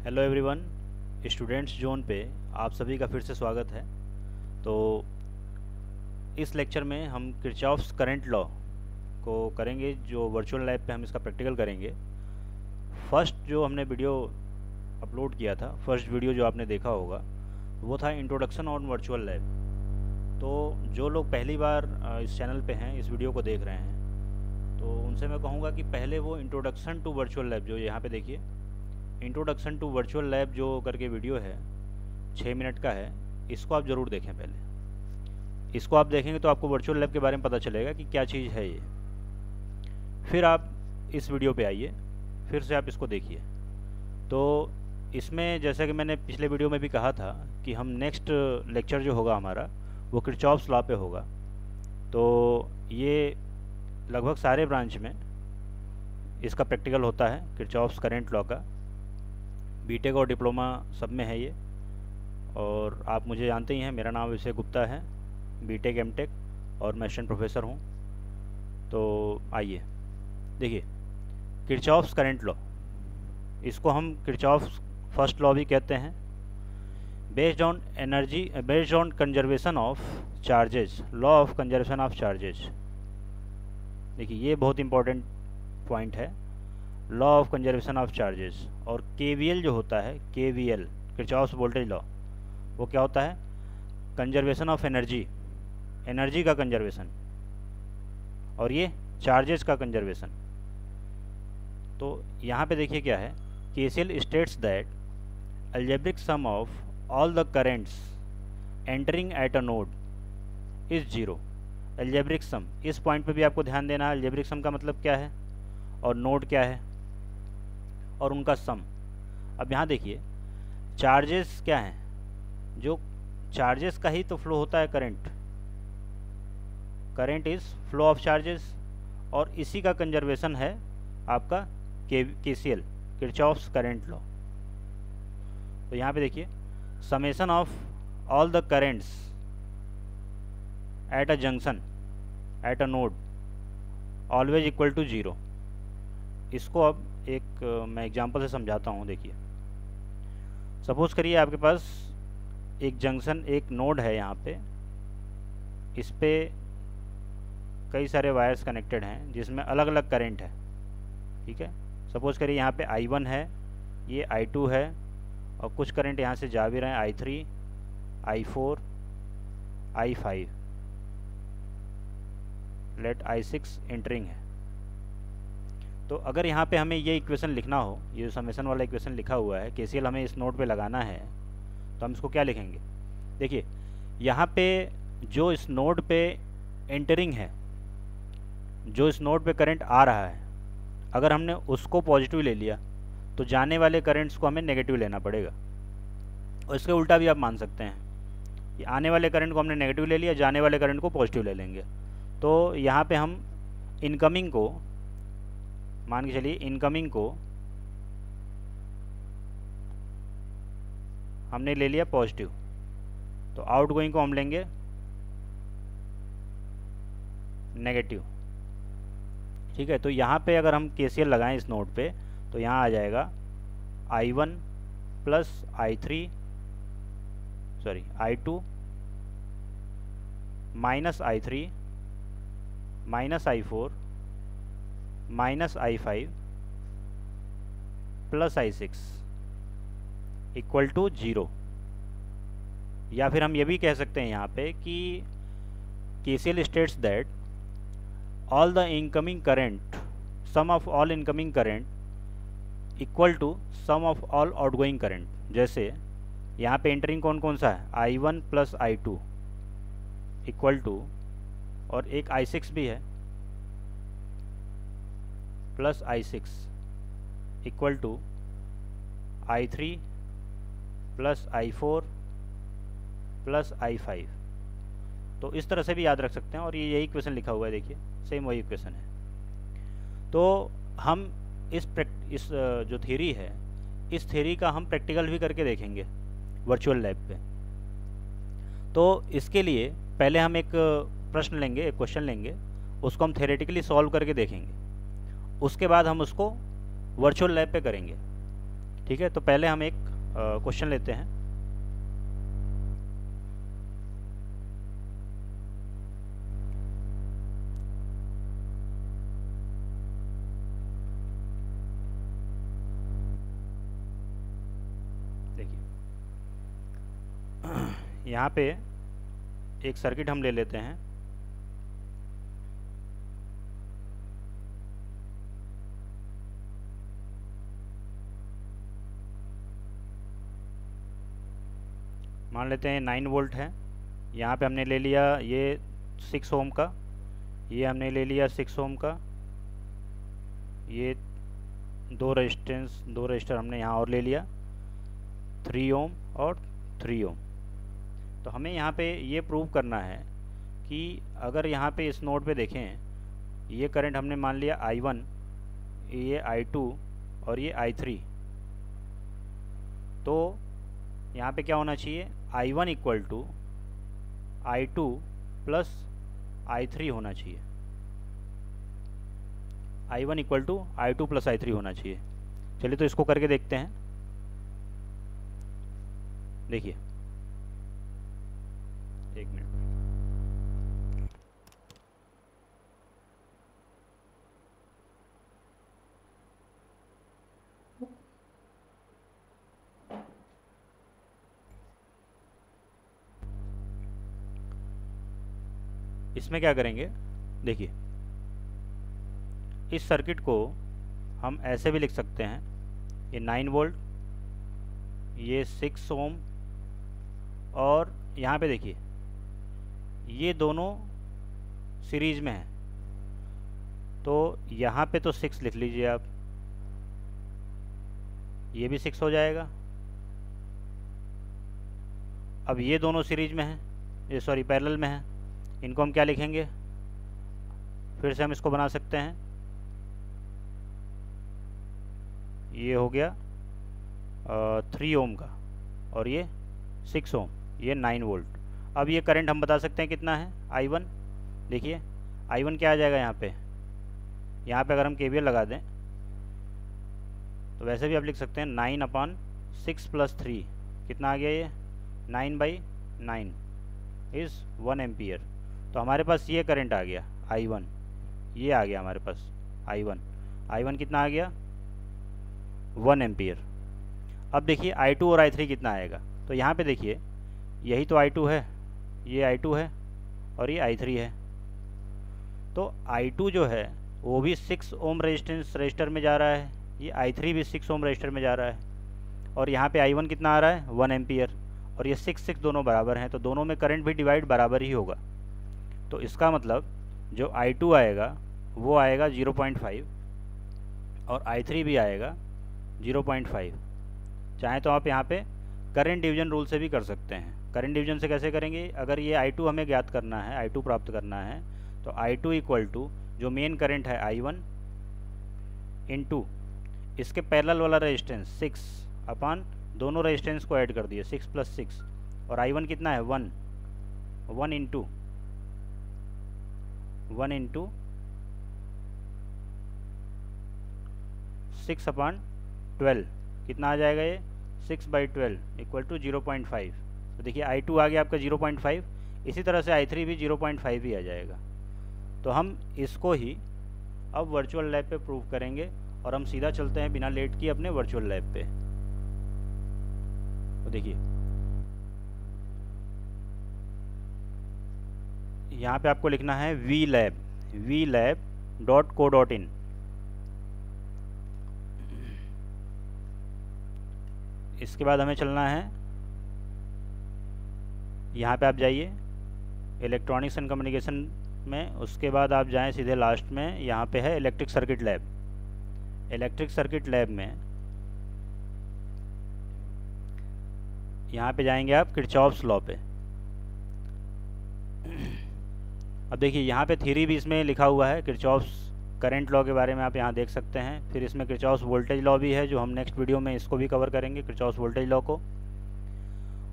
Hello everyone, students zone पे आप सभी का फिर से स्वागत है। तो इस लेक्चर में हम किरचॉफ्स करंट लॉ को करेंगे, जो वर्चुअल लैब पे हम इसका प्रैक्टिकल करेंगे। फर्स्ट जो हमने वीडियो अपलोड किया था, फर्स्ट वीडियो जो आपने देखा होगा, वो था इंट्रोडक्शन ऑन वर्चुअल लैब। तो जो लोग पहली बार इस चैनल पे हैं, इस वीडियो को देख रहे हैं, तो उनसे मैं कहूँगा कि पहले वो इंट्रोडक्शन टू वर्चुअल लैब, जो यहाँ पे देखिए इंट्रोडक्शन टू वर्चुअल लैब जो करके वीडियो है, 6 मिनट का है, इसको आप ज़रूर देखें। पहले इसको आप देखेंगे तो आपको वर्चुअल लैब के बारे में पता चलेगा कि क्या चीज़ है ये। फिर आप इस वीडियो पे आइए, फिर से आप इसको देखिए। तो इसमें जैसा कि मैंने पिछले वीडियो में भी कहा था कि हम नेक्स्ट लेक्चर जो होगा हमारा, वो किरचॉफ्स लॉ पे होगा। तो ये लगभग सारे ब्रांच में इसका प्रैक्टिकल होता है, किरचॉफ्स करंट लॉ का। बीटेक और डिप्लोमा सब में है ये। और आप मुझे जानते ही हैं, मेरा नाम अभिषेक गुप्ता है, बीटेक एमटेक, और मैं असिस्टेंट प्रोफेसर हूँ। तो आइए देखिए, किरचॉफ्स करंट लॉ, इसको हम किरचॉफ्स फर्स्ट लॉ भी कहते हैं। Based on conservation of charges, law of conservation of charges. देखिए ये बहुत इंपॉर्टेंट पॉइंट है, law of conservation of charges. और केवीएल जो होता है, केवीएल किरचॉफ्स वोल्टेज लॉ, वो क्या होता है? कंजर्वेशन ऑफ एनर्जी, एनर्जी का कंजर्वेशन, और ये चार्जेस का कंजर्वेशन। तो यहाँ पे देखिए क्या है, KCL states that algebraic sum of all the currents entering at a node is zero. Algebraic sum, इस पॉइंट पे भी आपको ध्यान देना है, अलजेब्रिक सम का मतलब क्या है और नोड क्या है और उनका सम। अब यहाँ देखिए, चार्जेस क्या हैं? जो चार्जेस का ही तो फ्लो होता है current, current is flow of charges, और इसी का कंजर्वेशन है आपका केसीएल, किरचॉफ्स करंट लॉ। तो यहाँ पे देखिए, summation of all the currents at a junction at a node always equal to zero. इसको अब एक मैं एग्जांपल से समझाता हूँ। देखिए, सपोज़ करिए आपके पास एक जंक्शन, एक नोड है यहाँ पे, इस पे कई सारे वायर्स कनेक्टेड हैं जिसमें अलग अलग करंट है। ठीक है, सपोज़ करिए यहाँ पे I1 है, ये I2 है, और कुछ करंट यहाँ से जा भी रहे हैं, I3, I4, I5, late I6 entering है। तो अगर यहाँ पे हमें ये इक्वेशन लिखना हो, ये जो समेशन वाला इक्वेशन लिखा हुआ है, केसीएल हमें इस नोड पे लगाना है, तो हम इसको क्या लिखेंगे? देखिए, यहाँ पे जो इस नोड पे एंटरिंग है, जो इस नोड पे करंट आ रहा है, अगर हमने उसको पॉजिटिव ले लिया तो जाने वाले करंट्स को हमें नेगेटिव लेना पड़ेगा। और इसके उल्टा भी आप मान सकते हैं, कि आने वाले करंट को हमने नेगेटिव ले लिया, जाने वाले करंट को पॉजिटिव ले लेंगे। तो यहाँ पे हम इनकमिंग को, मान के चलिए इनकमिंग को हमने ले लिया पॉजिटिव, तो आउटगोइंग को हम लेंगे नेगेटिव। ठीक है, तो यहाँ पे अगर हम केसीएल लगाएं इस नोड पे, तो यहाँ आ जाएगा I1 plus I2 minus I3 minus I4 minus I5 plus I6 equal to zero. या फिर हम ये भी कह सकते हैं यहाँ पे कि KCL states that all the incoming current, sum of all incoming current equal to sum of all outgoing current. जैसे यहाँ पे एंटरिंग कौन कौन सा है? I1 plus I2 equal to, और एक I6 भी है, plus I6 equal to I3 plus I4 plus I5। तो इस तरह से भी याद रख सकते हैं, और ये यही इक्वेशन लिखा हुआ है, देखिए सेम वही इक्वेशन है। तो हम इस जो थ्योरी है, इस थ्योरी का हम प्रैक्टिकल भी करके देखेंगे वर्चुअल लैब पे। तो इसके लिए पहले हम एक प्रश्न लेंगे, एक क्वेश्चन लेंगे, उसको हम थ्योरेटिकली सॉल्व करके देखेंगे। उसके बाद हम उसको वर्चुअल लैब पे करेंगे। ठीक है, तो पहले हम एक क्वेश्चन लेते हैं। देखिए यहाँ पे एक सर्किट हम ले लेते हैं। मान लेते हैं 9 वोल्ट है। यहाँ पे हमने ले लिया ये 6 ओम का, ये हमने ले लिया 6 ओम का, ये दो रजिस्टर हमने यहाँ और ले लिया 3 ओम और 3 ओम। तो हमें यहाँ पे ये प्रूव करना है कि अगर यहाँ पे इस नोड पे देखें, ये करंट हमने मान लिया I1, ये I2 और ये I3, तो यहाँ पे क्या होना चाहिए, I1 equal to I2 plus I3 होना चाहिए। I1 equal to I2 plus I3 होना चाहिए। चलिए तो इसको करके देखते हैं। देखिए, एक मिनट। इसमें क्या करेंगे, देखिए इस सर्किट को हम ऐसे भी लिख सकते हैं, ये 9 वोल्ट, ये 6 ओम, और यहाँ पे देखिए ये दोनों सीरीज में हैं, तो यहाँ पे तो 6 लिख लीजिए आप, ये भी 6 हो जाएगा। अब ये दोनों सीरीज में हैं, ये सॉरी पैरेलल में हैं, इनको हम क्या लिखेंगे, फिर से हम इसको बना सकते हैं। ये हो गया 3 ओम का और ये 6 ओम, ये 9 वोल्ट। अब ये करंट हम बता सकते हैं कितना है, I1। देखिए I1 क्या आ जाएगा यहाँ पे अगर हम KVL लगा दें तो वैसे भी आप लिख सकते हैं 9/6 + 3 कितना आ गया, ये 9/9 इज़ 1 एम्पियर। तो हमारे पास ये करंट आ गया I1, ये आ गया हमारे पास I1 कितना आ गया, 1 एम्पियर। अब देखिए I2 और I3 कितना आएगा, तो यहाँ पे देखिए यही तो I2 है, ये I2 है और ये I3 है। तो I2 जो है वो भी 6 ओम रजिस्टर में जा रहा है, ये I3 भी 6 ओम रजिस्टर में जा रहा है, और यहाँ पे I1 कितना आ रहा है, 1 एम्पियर, और ये 6 दोनों बराबर हैं, तो दोनों में करंट भी डिवाइड बराबर ही होगा। तो इसका मतलब जो I2 आएगा वो आएगा 0.5 और I3 भी आएगा 0.5। चाहे तो आप यहाँ पे करंट डिवीजन रूल से भी कर सकते हैं। करंट डिवीजन से कैसे करेंगे, अगर ये I2 हमें ज्ञात करना है, I2 प्राप्त करना है, तो I2 इक्वल टू जो मेन करंट है I1 इंटू इसके पैरेलल वाला रेजिस्टेंस 6 अपान दोनों रेजिस्टेंस को ऐड कर दिए 6 + 6, और I1 कितना है 1 इंटू 6/12 कितना आ जाएगा, ये 6/12 इक्वल टू 0.5। तो देखिए I2 आ गया आपका 0.5, इसी तरह से I3 भी 0.5 ही आ जाएगा। तो हम इसको ही अब वर्चुअल लैब पे प्रूव करेंगे, और हम सीधा चलते हैं बिना लेट किए अपने वर्चुअल लैब पे। तो देखिए यहाँ पे आपको लिखना है vlab.co.in। इसके बाद हमें चलना है, यहाँ पे आप जाइए इलेक्ट्रॉनिक्स एंड कम्युनिकेशन में, उसके बाद आप जाएं सीधे लास्ट में, यहाँ पे है electric circuit lab. Electric circuit lab में यहाँ पे जाएंगे आप किरचॉफ्स लॉ पे। अब देखिए यहाँ पे थ्योरी भी इसमें लिखा हुआ है, किरचॉफ्स करंट लॉ के बारे में आप यहाँ देख सकते हैं। फिर इसमें किरचॉफ्स वोल्टेज लॉ भी है, जो हम नेक्स्ट वीडियो में इसको भी कवर करेंगे, किरचॉफ्स वोल्टेज लॉ को।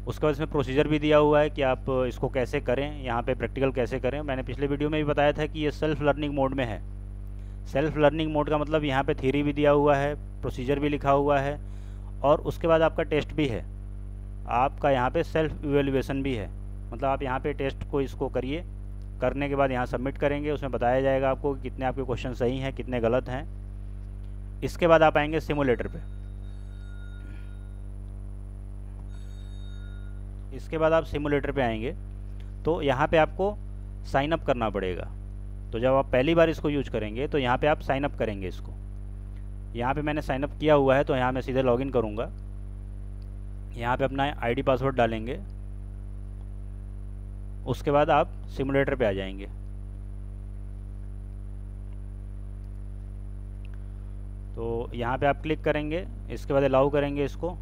उसके बाद इसमें प्रोसीजर भी दिया हुआ है कि आप इसको कैसे करें, यहाँ पे प्रैक्टिकल कैसे करें। मैंने पिछले वीडियो में भी बताया था कि ये सेल्फ लर्निंग मोड में है। सेल्फ लर्निंग मोड का मतलब यहाँ पे थ्योरी भी दिया हुआ है, प्रोसीजर भी लिखा हुआ है, और उसके बाद आपका टेस्ट भी है, आपका यहाँ पे सेल्फ इवेल्युएशन भी है। मतलब आप यहाँ पे टेस्ट को इसको करिए, करने के बाद यहाँ सबमिट करेंगे, उसमें बताया जाएगा आपको कि कितने आपके क्वेश्चन सही हैं, कितने गलत हैं। इसके बाद आप आएंगे सिमुलेटर पे। इसके बाद आप सिमुलेटर पे आएंगे तो यहाँ पे आपको साइन अप करना पड़ेगा। तो जब आप पहली बार इसको यूज करेंगे तो यहाँ पे आप साइन अप करेंगे इसको। यहाँ पे मैंने साइन अप किया हुआ है तो यहाँ मैं सीधे लॉगिन करूँगा। यहाँ पे अपना आईडी पासवर्ड डालेंगे, उसके बाद आप सिमुलेटर पे आ जाएंगे। तो यहाँ पे आप क्लिक करेंगे, इसके बाद अलाउ करेंगे इसको।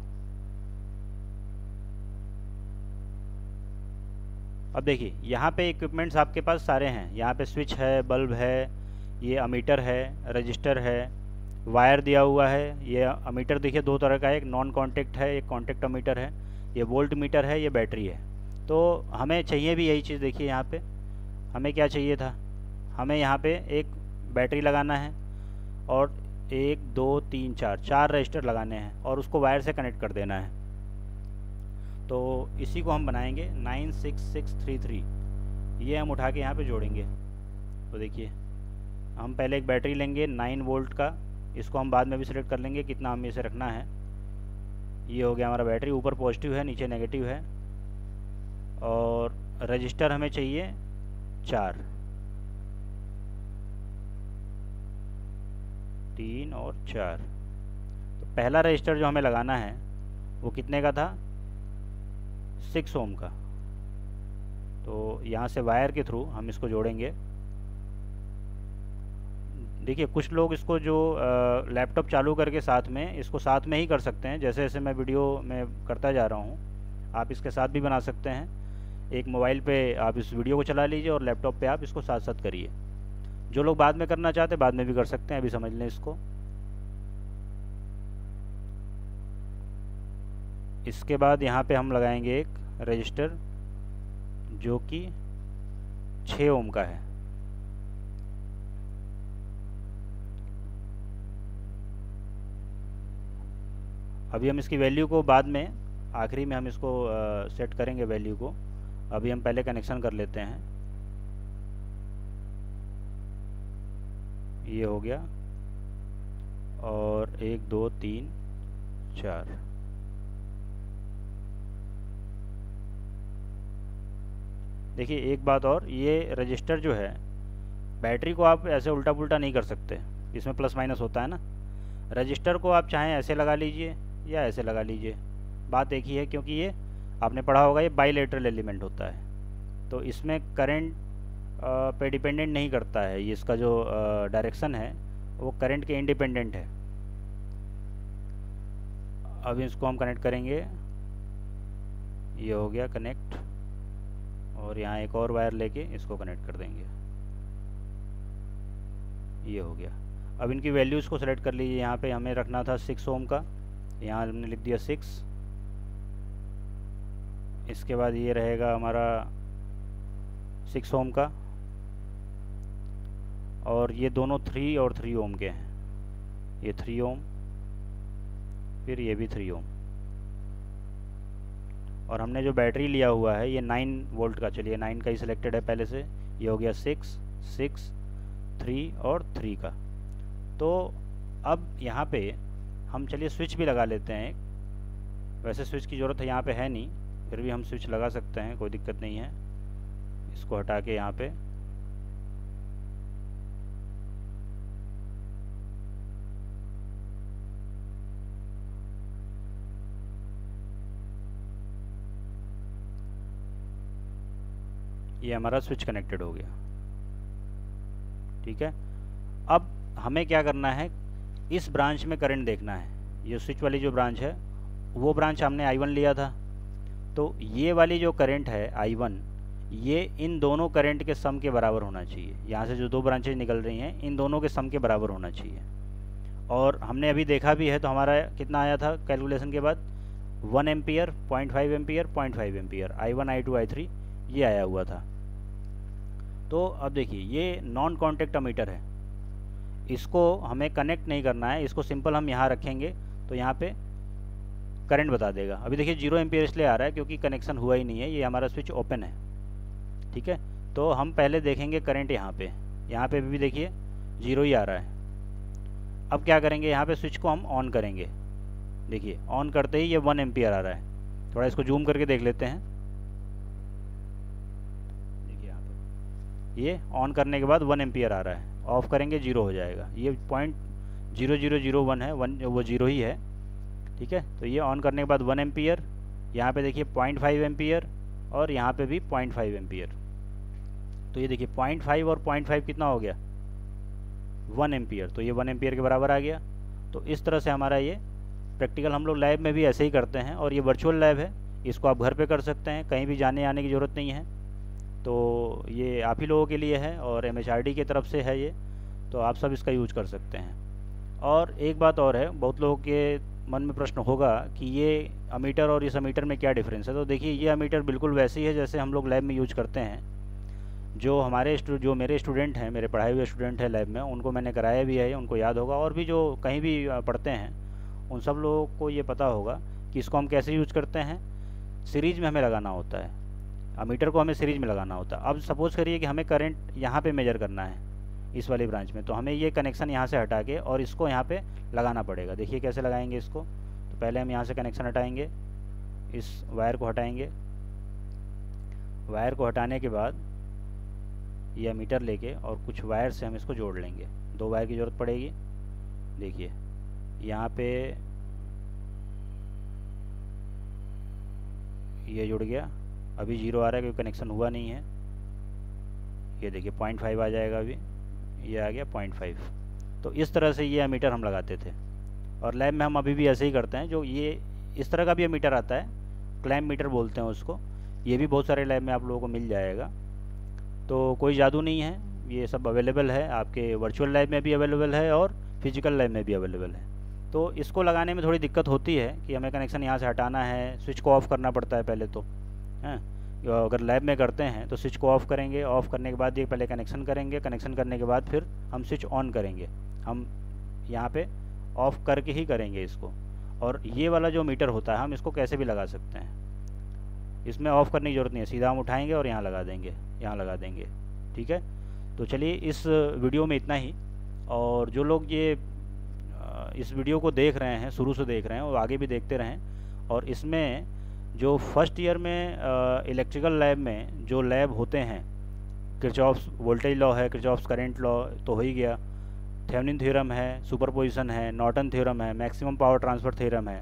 अब देखिए यहाँ पे इक्विपमेंट्स आपके पास सारे हैं। यहाँ पे स्विच है, बल्ब है, ये अमीटर है, रजिस्टर है, वायर दिया हुआ है। ये अमीटर देखिए दो तरह का है, एक नॉन कॉन्टेक्ट है, एक कॉन्टेक्ट अमीटर है। ये वोल्ट मीटर है, ये बैटरी है। तो हमें चाहिए भी यही चीज़। देखिए यहाँ पे हमें क्या चाहिए था, हमें यहाँ पे एक बैटरी लगाना है और 1 2 3 4 रजिस्टर लगाने हैं और उसको वायर से कनेक्ट कर देना है। तो इसी को हम बनाएंगे 96633। ये हम उठा के यहाँ पे जोड़ेंगे। तो देखिए हम पहले एक बैटरी लेंगे 9 वोल्ट का, इसको हम बाद में भी सिलेक्ट कर लेंगे कितना हमें इसे रखना है। ये हो गया हमारा बैटरी, ऊपर पॉजिटिव है नीचे नेगेटिव है। और रजिस्टर हमें चाहिए 4, 3 और 4। तो पहला रजिस्टर जो हमें लगाना है वो कितने का था, 6 ओम का। तो यहाँ से वायर के थ्रू हम इसको जोड़ेंगे। देखिए कुछ लोग इसको जो लैपटॉप चालू करके साथ में इसको साथ में ही कर सकते हैं। जैसे जैसे मैं वीडियो में करता जा रहा हूँ आप इसके साथ भी बना सकते हैं। एक मोबाइल पे आप इस वीडियो को चला लीजिए और लैपटॉप पे आप इसको साथ साथ करिए। जो लोग बाद में करना चाहते हैं बाद में भी कर सकते हैं, अभी समझ लें इसको। इसके बाद यहाँ पे हम लगाएंगे एक रजिस्टर जो कि 6 ओम का है। अभी हम इसकी वैल्यू को बाद में आखिरी में हम इसको सेट करेंगे वैल्यू को। अभी हम पहले कनेक्शन कर लेते हैं। ये हो गया और 1 2 3 4। देखिए एक बात और, ये रजिस्टर जो है बैटरी को आप ऐसे उल्टा पुल्टा नहीं कर सकते, इसमें प्लस माइनस होता है ना। रजिस्टर को आप चाहें ऐसे लगा लीजिए या ऐसे लगा लीजिए, बात एक ही है। क्योंकि ये आपने पढ़ा होगा ये बाइलेटरल एलिमेंट होता है, तो इसमें करंट पे डिपेंडेंट नहीं करता है। ये इसका जो डायरेक्शन है वो करंट के इंडिपेंडेंट है। अब इसको हम कनेक्ट करेंगे। ये हो गया कनेक्ट और यहाँ एक और वायर लेके इसको कनेक्ट कर देंगे। ये हो गया। अब इनकी वैल्यूज़ को सेलेक्ट कर लीजिए। यहाँ पे हमें रखना था 6 ओम का, यहाँ हमने लिख दिया 6। इसके बाद ये रहेगा हमारा 6 ओम का और ये दोनों 3 और 3 ओम के हैं। ये 3 ओम, फिर ये भी 3 ओम। और हमने जो बैटरी लिया हुआ है ये 9 वोल्ट का, चलिए 9 का ही सिलेक्टेड है पहले से। ये हो गया 6 6 3 और 3 का। तो अब यहाँ पे हम चलिए स्विच भी लगा लेते हैं। वैसे स्विच की ज़रूरत है यहाँ पे है नहीं, फिर भी हम स्विच लगा सकते हैं, कोई दिक्कत नहीं है। इसको हटा के यहाँ पे ये हमारा स्विच कनेक्टेड हो गया। ठीक है, अब हमें क्या करना है, इस ब्रांच में करंट देखना है। ये स्विच वाली जो ब्रांच है वो ब्रांच हमने I1 लिया था, तो ये वाली जो करंट है I1 ये इन दोनों करंट के सम के बराबर होना चाहिए। यहाँ से जो दो ब्रांचेज निकल रही हैं इन दोनों के सम के बराबर होना चाहिए। और हमने अभी देखा भी है, तो हमारा कितना आया था कैलकुलेशन के बाद, 1 ampere, 0.5 ampere, 0.5 ampere, I1 I2 I3 ये आया हुआ था। तो अब देखिए ये नॉन कॉन्टेक्ट अमीटर है, इसको हमें कनेक्ट नहीं करना है, इसको सिंपल हम यहाँ रखेंगे। तो यहाँ पे करंट बता देगा। अभी देखिए 0 एम्पियर इसलिए आ रहा है क्योंकि कनेक्शन हुआ ही नहीं है, ये हमारा स्विच ओपन है। ठीक है, तो हम पहले देखेंगे करंट यहाँ पे भी देखिए 0 ही आ रहा है। अब क्या करेंगे, यहाँ पे स्विच को हम ऑन करेंगे। देखिए ऑन करते ही ये 1 एम्पियर आ रहा है। थोड़ा इसको जूम करके देख लेते हैं। देखिए यहाँ पे ये ऑन करने के बाद 1 एम्पियर आ रहा है, ऑफ करेंगे 0 हो जाएगा। ये 0.0001 है, 1 वो 0 ही है। ठीक है, तो ये ऑन करने के बाद 1 एम्पियर, यहाँ पे देखिए 0.5 एम्पियर और यहाँ पे भी 0.5 एम्पियर। तो ये देखिए 0.5 और 0.5 कितना हो गया, 1 एम्पियर। तो ये 1 एम्पियर के बराबर आ गया। तो इस तरह से हमारा ये प्रैक्टिकल हम लोग लैब में भी ऐसे ही करते हैं, और ये वर्चुअल लैब है, इसको आप घर पे कर सकते हैं, कहीं भी जाने आने की ज़रूरत नहीं है। तो ये आप ही लोगों के लिए है और MHRD की तरफ से है ये, तो आप सब इसका यूज कर सकते हैं। और एक बात और है, बहुत लोगों के मन में प्रश्न होगा कि ये अमीटर और इस अमीटर में क्या डिफरेंस है। तो देखिए ये अमीटर बिल्कुल वैसे ही है जैसे हम लोग लैब में यूज करते हैं। जो मेरे स्टूडेंट हैं, मेरे पढ़ाए हुए स्टूडेंट हैं लैब में, उनको मैंने कराया भी है, उनको याद होगा, और भी जो कहीं भी पढ़ते हैं उन सब लोगों को ये पता होगा कि इसको हम कैसे यूज करते हैं। सीरीज में हमें लगाना होता है, अमीटर को हमें सीरीज में लगाना होता है। अब सपोज़ करिए कि हमें करंट यहाँ पे मेजर करना है इस वाली ब्रांच में, तो हमें ये कनेक्शन यहाँ से हटा के और इसको यहाँ पे लगाना पड़ेगा। देखिए कैसे लगाएंगे इसको। तो पहले हम यहाँ से कनेक्शन हटाएंगे, इस वायर को हटाएंगे। वायर को हटाने के बाद ये मीटर लेके और कुछ वायर से हम इसको जोड़ लेंगे। 2 वायर की ज़रूरत पड़ेगी। देखिए यहाँ पे ये जुड़ गया, अभी 0 आ रहा है क्योंकि कनेक्शन हुआ नहीं है। ये देखिए 0.5 आ जाएगा, अभी ये आ गया 0.5। तो इस तरह से ये मीटर हम लगाते थे, और लैब में हम अभी भी ऐसे ही करते हैं। जो ये इस तरह का भी मीटर आता है, क्लैम्प मीटर बोलते हैं उसको, ये भी बहुत सारे लैब में आप लोगों को मिल जाएगा। तो कोई जादू नहीं है, ये सब अवेलेबल है, आपके वर्चुअल लैब में भी अवेलेबल है और फिजिकल लैब में भी अवेलेबल है। तो इसको लगाने में थोड़ी दिक्कत होती है कि हमें कनेक्शन यहाँ से हटाना है, स्विच को ऑफ़ करना पड़ता है पहले तो, हैं। अगर लैब में करते हैं तो स्विच को ऑफ़ करेंगे, ऑफ़ करने के बाद ये पहले कनेक्शन करेंगे, कनेक्शन करने के बाद फिर हम स्विच ऑन करेंगे। हम यहाँ पे ऑफ़ करके ही करेंगे इसको। और ये वाला जो मीटर होता है हम इसको कैसे भी लगा सकते हैं, इसमें ऑफ़ करने की ज़रूरत नहीं है, सीधा हम उठाएंगे और यहाँ लगा देंगे, यहाँ लगा देंगे। ठीक है, तो चलिए इस वीडियो में इतना ही। और जो लोग ये इस वीडियो को देख रहे हैं, शुरू से देख रहे हैं, वो आगे भी देखते रहें। और इसमें जो फर्स्ट ईयर में इलेक्ट्रिकल लैब में जो लैब होते हैं, किरचॉफ्स वोल्टेज लॉ है, किरचॉफ्स करंट लॉ तो हो ही गया, थेवेनिन थ्योरम है, सुपरपोजिशन है, नॉर्टन थ्योरम है, मैक्सिमम पावर ट्रांसफ़र थ्योरम है,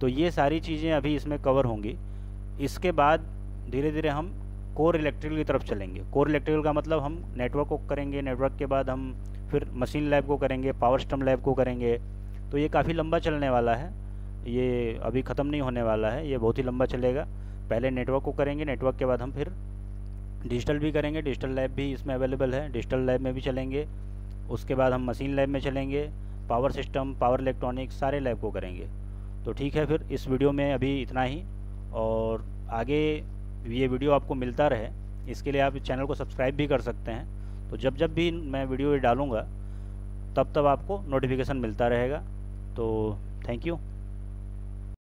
तो ये सारी चीज़ें अभी इसमें कवर होंगी। इसके बाद धीरे धीरे हम कोर इलेक्ट्रिकल की तरफ चलेंगे। कोर इलेक्ट्रिकल का मतलब हम नेटवर्क को करेंगे, नेटवर्क के बाद हम फिर मशीन लैब को करेंगे, पावर सिस्टम लैब को करेंगे। तो ये काफ़ी लंबा चलने वाला है, ये अभी ख़त्म नहीं होने वाला है, ये बहुत ही लंबा चलेगा। पहले नेटवर्क को करेंगे, नेटवर्क के बाद हम फिर डिजिटल भी करेंगे, डिजिटल लैब भी इसमें अवेलेबल है, डिजिटल लैब में भी चलेंगे। उसके बाद हम मशीन लैब में चलेंगे, पावर सिस्टम, पावर इलेक्ट्रॉनिक्स सारे लैब को करेंगे। तो ठीक है, फिर इस वीडियो में अभी इतना ही, और आगे ये वीडियो आपको मिलता रहे इसके लिए आप इस चैनल को सब्सक्राइब भी कर सकते हैं। तो जब जब भी मैं वीडियो डालूँगा तब तब आपको नोटिफिकेशन मिलता रहेगा। तो थैंक यू।